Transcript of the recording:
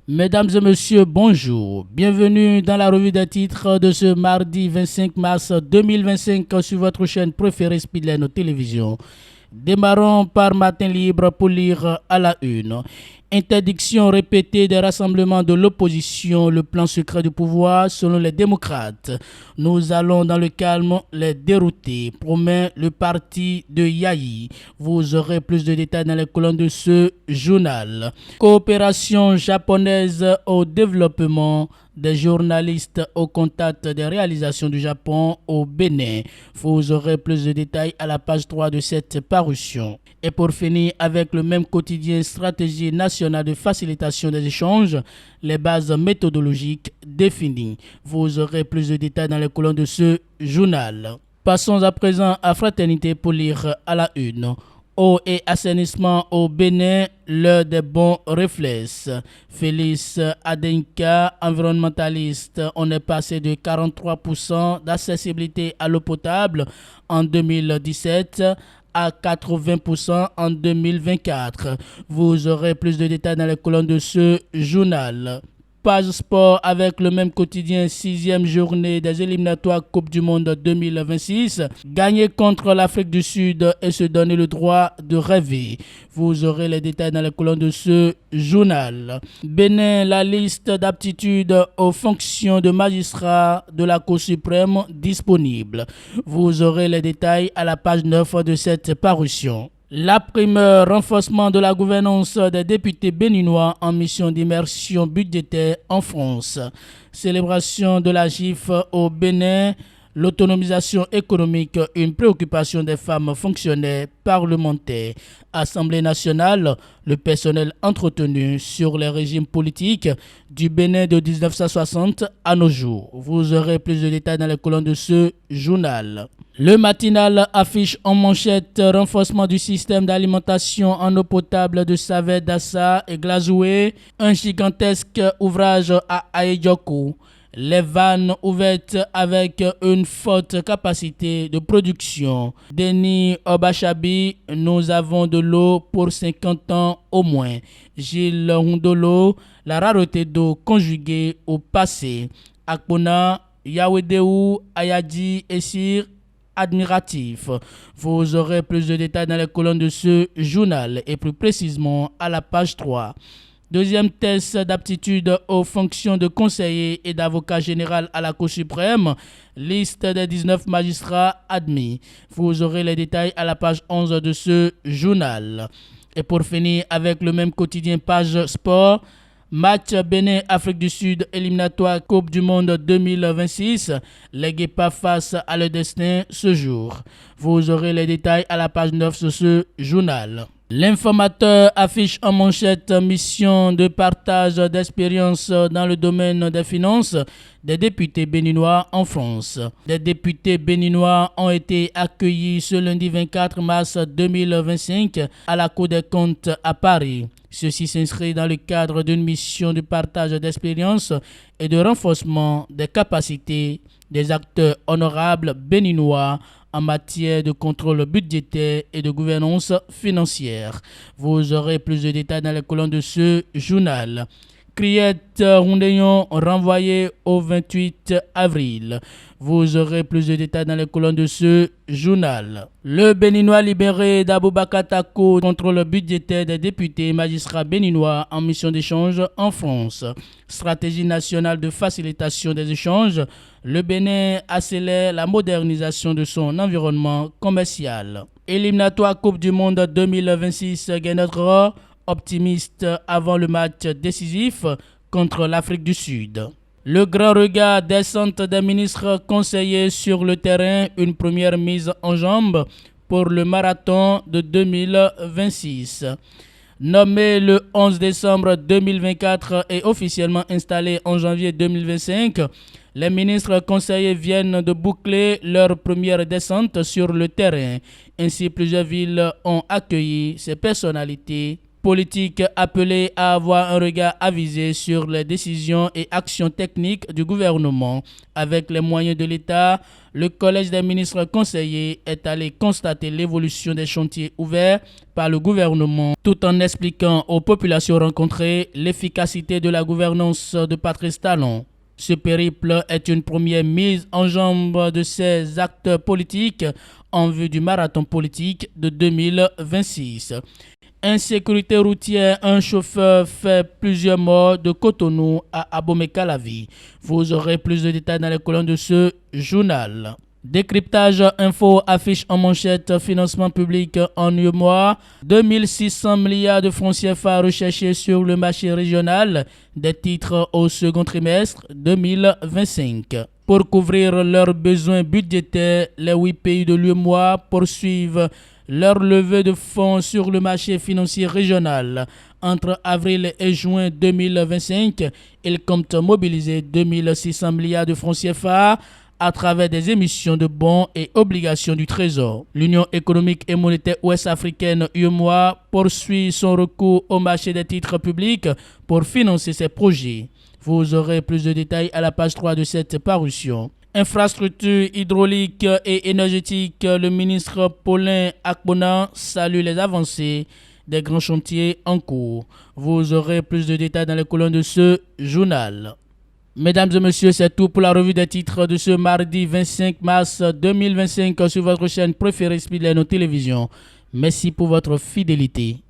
Mesdames et messieurs, bonjour. Bienvenue dans la revue des titres de ce mardi 25 mars 2025 sur votre chaîne préférée Speedline Télévision. Démarrons par Matin Libre pour lire à la une. Interdiction répétée des rassemblements de l'opposition, le plan secret du pouvoir selon les démocrates. Nous allons dans le calme les dérouter, promet le parti de Yahi. Vous aurez plus de détails dans les colonnes de ce journal. Coopération japonaise au développement. Des journalistes au contact des réalisations du Japon au Bénin. Vous aurez plus de détails à la page 3 de cette parution. Et pour finir avec le même quotidien stratégie nationale de facilitation des échanges, les bases méthodologiques définies. Vous aurez plus de détails dans les colonnes de ce journal. Passons à présent à Fraternité pour lire à la une. Eau et assainissement au Bénin, l'heure des bons réflexes. Félix Adenka, environnementaliste, on est passé de 43% d'accessibilité à l'eau potable en 2017 à 80% en 2024. Vous aurez plus de détails dans les colonnes de ce journal. Page sport avec le même quotidien, 6e journée des éliminatoires Coupe du Monde 2026. Gagner contre l'Afrique du Sud et se donner le droit de rêver. Vous aurez les détails dans les colonnes de ce journal. Bénin, la liste d'aptitudes aux fonctions de magistrat de la Cour suprême disponible. Vous aurez les détails à la page 9 de cette parution. La primeur, renforcement de la gouvernance des députés béninois en mission d'immersion budgétaire en France. Célébration de la GIF au Bénin. L'autonomisation économique, une préoccupation des femmes fonctionnaires parlementaires. Assemblée nationale, le personnel entretenu sur les régimes politiques du Bénin de 1960 à nos jours. Vous aurez plus de détails dans les colonnes de ce journal. Le matinal affiche en manchette renforcement du système d'alimentation en eau potable de Savet, Dassa et Glazoué. Un gigantesque ouvrage à Aïdjokou. Les vannes ouvertes avec une forte capacité de production. Denis Obachabi, nous avons de l'eau pour 50 ans au moins. Gilles Hundolo, la rareté d'eau conjuguée au passé. Akpona, Yawedeu, Ayadi et Sir, admiratif. Vous aurez plus de détails dans les colonnes de ce journal et plus précisément à la page 3. Deuxième test d'aptitude aux fonctions de conseiller et d'avocat général à la Cour suprême. Liste des 19 magistrats admis. Vous aurez les détails à la page 11 de ce journal. Et pour finir avec le même quotidien page sport. Match Bénin-Afrique du Sud, éliminatoire Coupe du Monde 2026. Les Guépards face à leur destin ce jour. Vous aurez les détails à la page 9 de ce journal. L'informateur affiche en manchette mission de partage d'expérience dans le domaine des finances des députés béninois en France. Des députés béninois ont été accueillis ce lundi 24 mars 2025 à la Cour des comptes à Paris. Ceci s'inscrit dans le cadre d'une mission de partage d'expérience et de renforcement des capacités des acteurs honorables béninois en matière de contrôle budgétaire et de gouvernance financière. Vous aurez plus de détails dans les colonnes de ce journal. Criette Rondeillon renvoyé au 28 avril. Vous aurez plus de détails dans les colonnes de ce journal. Le Béninois libéré d'Aboubakar Tako, contrôle budgétaire des députés et magistrats béninois en mission d'échange en France. Stratégie nationale de facilitation des échanges. Le Bénin accélère la modernisation de son environnement commercial. Éliminatoire Coupe du Monde 2026, Guénetre optimiste avant le match décisif contre l'Afrique du Sud. Le grand regard descente des ministres conseillers sur le terrain, une première mise en jambe pour le marathon de 2026. Nommé le 11 décembre 2024 et officiellement installé en janvier 2025, les ministres conseillers viennent de boucler leur première descente sur le terrain. Ainsi, plusieurs villes ont accueilli ces personnalités politiques appelés à avoir un regard avisé sur les décisions et actions techniques du gouvernement. Avec les moyens de l'État, le Collège des ministres conseillers est allé constater l'évolution des chantiers ouverts par le gouvernement tout en expliquant aux populations rencontrées l'efficacité de la gouvernance de Patrice Talon. Ce périple est une première mise en jambe de ces acteurs politiques en vue du marathon politique de 2026. Insécurité routière, un chauffeur fait plusieurs morts de Cotonou à Abomey-Calavi. Vous aurez plus de détails dans les colonnes de ce journal. Décryptage info affiche en manchette financement public en UEMOA. 2600 milliards de francs CFA recherchés sur le marché régional des titres au second trimestre 2025. Pour couvrir leurs besoins budgétaires, les 8 pays de l'UEMOA poursuivent leur levée de fonds sur le marché financier régional. Entre avril et juin 2025, ils comptent mobiliser 2600 milliards de francs CFA à travers des émissions de bons et obligations du Trésor. L'Union économique et monétaire ouest-africaine UEMOA poursuit son recours au marché des titres publics pour financer ses projets. Vous aurez plus de détails à la page 3 de cette parution. Infrastructure hydraulique et énergétique, le ministre Paulin Akpona salue les avancées des grands chantiers en cours. Vous aurez plus de détails dans les colonnes de ce journal. Mesdames et messieurs, c'est tout pour la revue des titres de ce mardi 25 mars 2025 sur votre chaîne préférée Speedline Télévision. Merci pour votre fidélité.